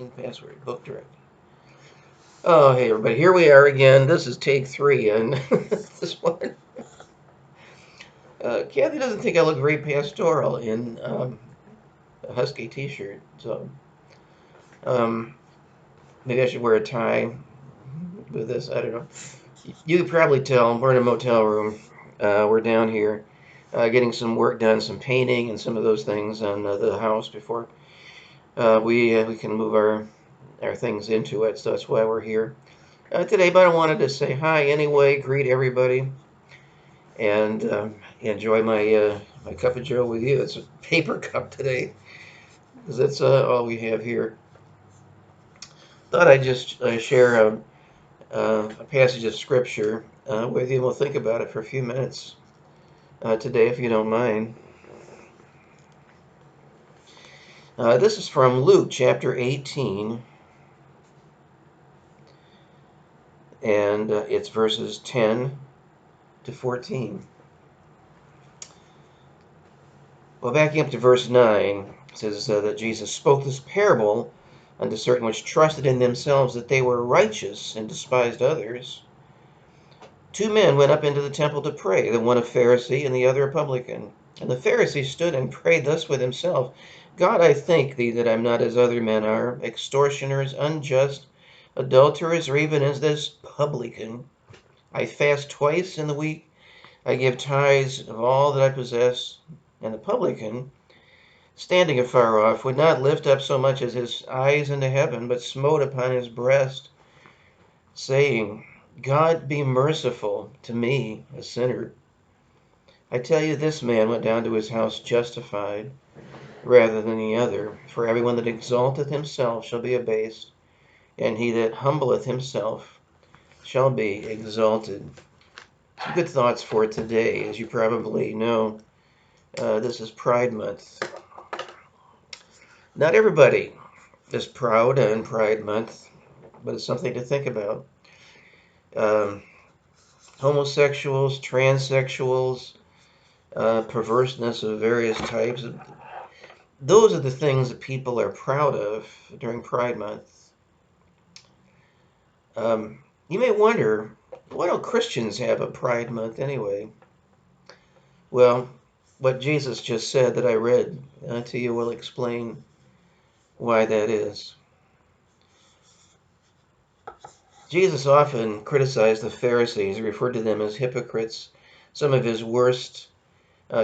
Password, book direct. Oh, hey everybody, here we are again. This is take 3, and this one. Kathy doesn't think I look very pastoral in a husky T-shirt, so maybe I should wear a tie with this. I don't know. You can probably tell we're in a motel room. We're down here getting some work done, some painting, and some of those things on the house before we can move our things into it. So that's why we're here. Today, but I wanted to say hi anyway, greet everybody, and enjoy my cup of joe with you. It's a paper cup today, because that's all we have here. Thought I'd just share a passage of scripture with you, and we'll think about it for a few minutes today, if you don't mind. This is from Luke chapter 18, and it's verses 10 to 14. Well, backing up to verse 9, it says that Jesus spoke this parable unto certain which trusted in themselves that they were righteous and despised others. 2 men went up into the temple to pray, the one a Pharisee and the other a publican. And the Pharisee stood and prayed thus with himself, God, I thank thee that I am not as other men are, extortioners, unjust, adulterers, or even as this publican. I fast twice in the week, I give tithes of all that I possess. And the publican, standing afar off, would not lift up so much as his eyes into heaven, but smote upon his breast, saying, God, be merciful to me, a sinner. I tell you, this man went down to his house justified rather than the other. For everyone that exalteth himself shall be abased, and he that humbleth himself shall be exalted. Some good thoughts for today. As you probably know, this is Pride Month. Not everybody is proud in Pride Month, but it's something to think about. Homosexuals, transsexuals, perverseness of various types. Those are the things that people are proud of during Pride Month. You may wonder, why don't Christians have a Pride Month anyway? Well, what Jesus just said that I read to you will explain why that is. Jesus often criticized the Pharisees. He referred to them as hypocrites. Some of his worst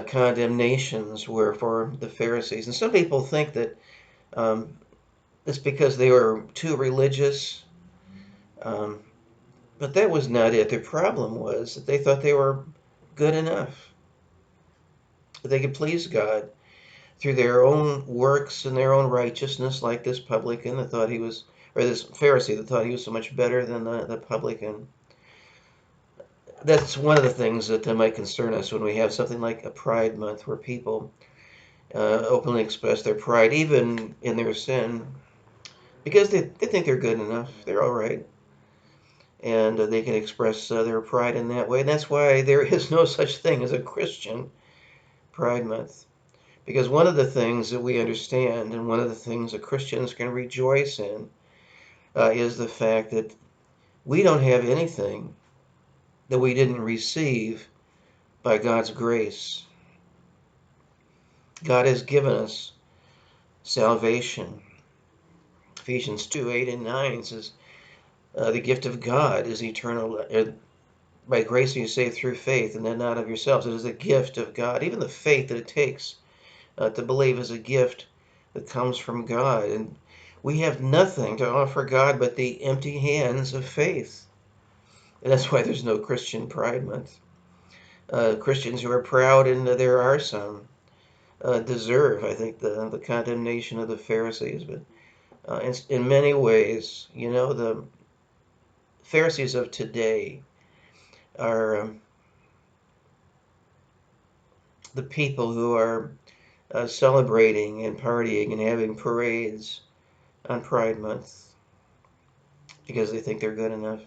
condemnations were for the Pharisees. And some people think that it's because they were too religious. But that was not it. Their problem was that they thought they were good enough. That they could please God through their own works and their own righteousness, like this publican that thought he was, or this Pharisee that thought he was so much better than the publican. That's one of the things that might concern us when we have something like a Pride Month where people openly express their pride, even in their sin, because they think they're good enough. They're all right. And they can express their pride in that way. And that's why there is no such thing as a Christian Pride Month. Because one of the things that we understand, and one of the things that Christians can rejoice in, is the fact that we don't have anything that we didn't receive by God's grace. God has given us salvation. Ephesians 2, 8 and 9 says, the gift of God is eternal. By grace are you saved through faith, and then not of yourselves. It is a gift of God. Even the faith that it takes to believe is a gift that comes from God. And we have nothing to offer God but the empty hands of faith. And that's why there's no Christian Pride Month. Christians who are proud, and there are some, deserve, I think, the condemnation of the Pharisees. But in many ways, you know, the Pharisees of today are the people who are celebrating and partying and having parades on Pride Month because they think they're good enough.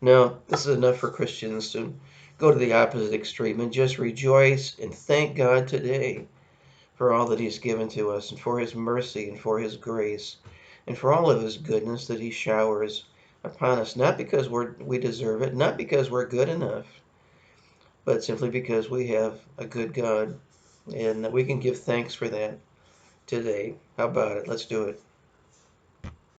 No, this is enough for Christians to go to the opposite extreme and just rejoice and thank God today for all that he's given to us and for his mercy and for his grace and for all of his goodness that he showers upon us, not because we deserve it, not because we're good enough, but simply because we have a good God, and we can give thanks for that today. How about it? Let's do it.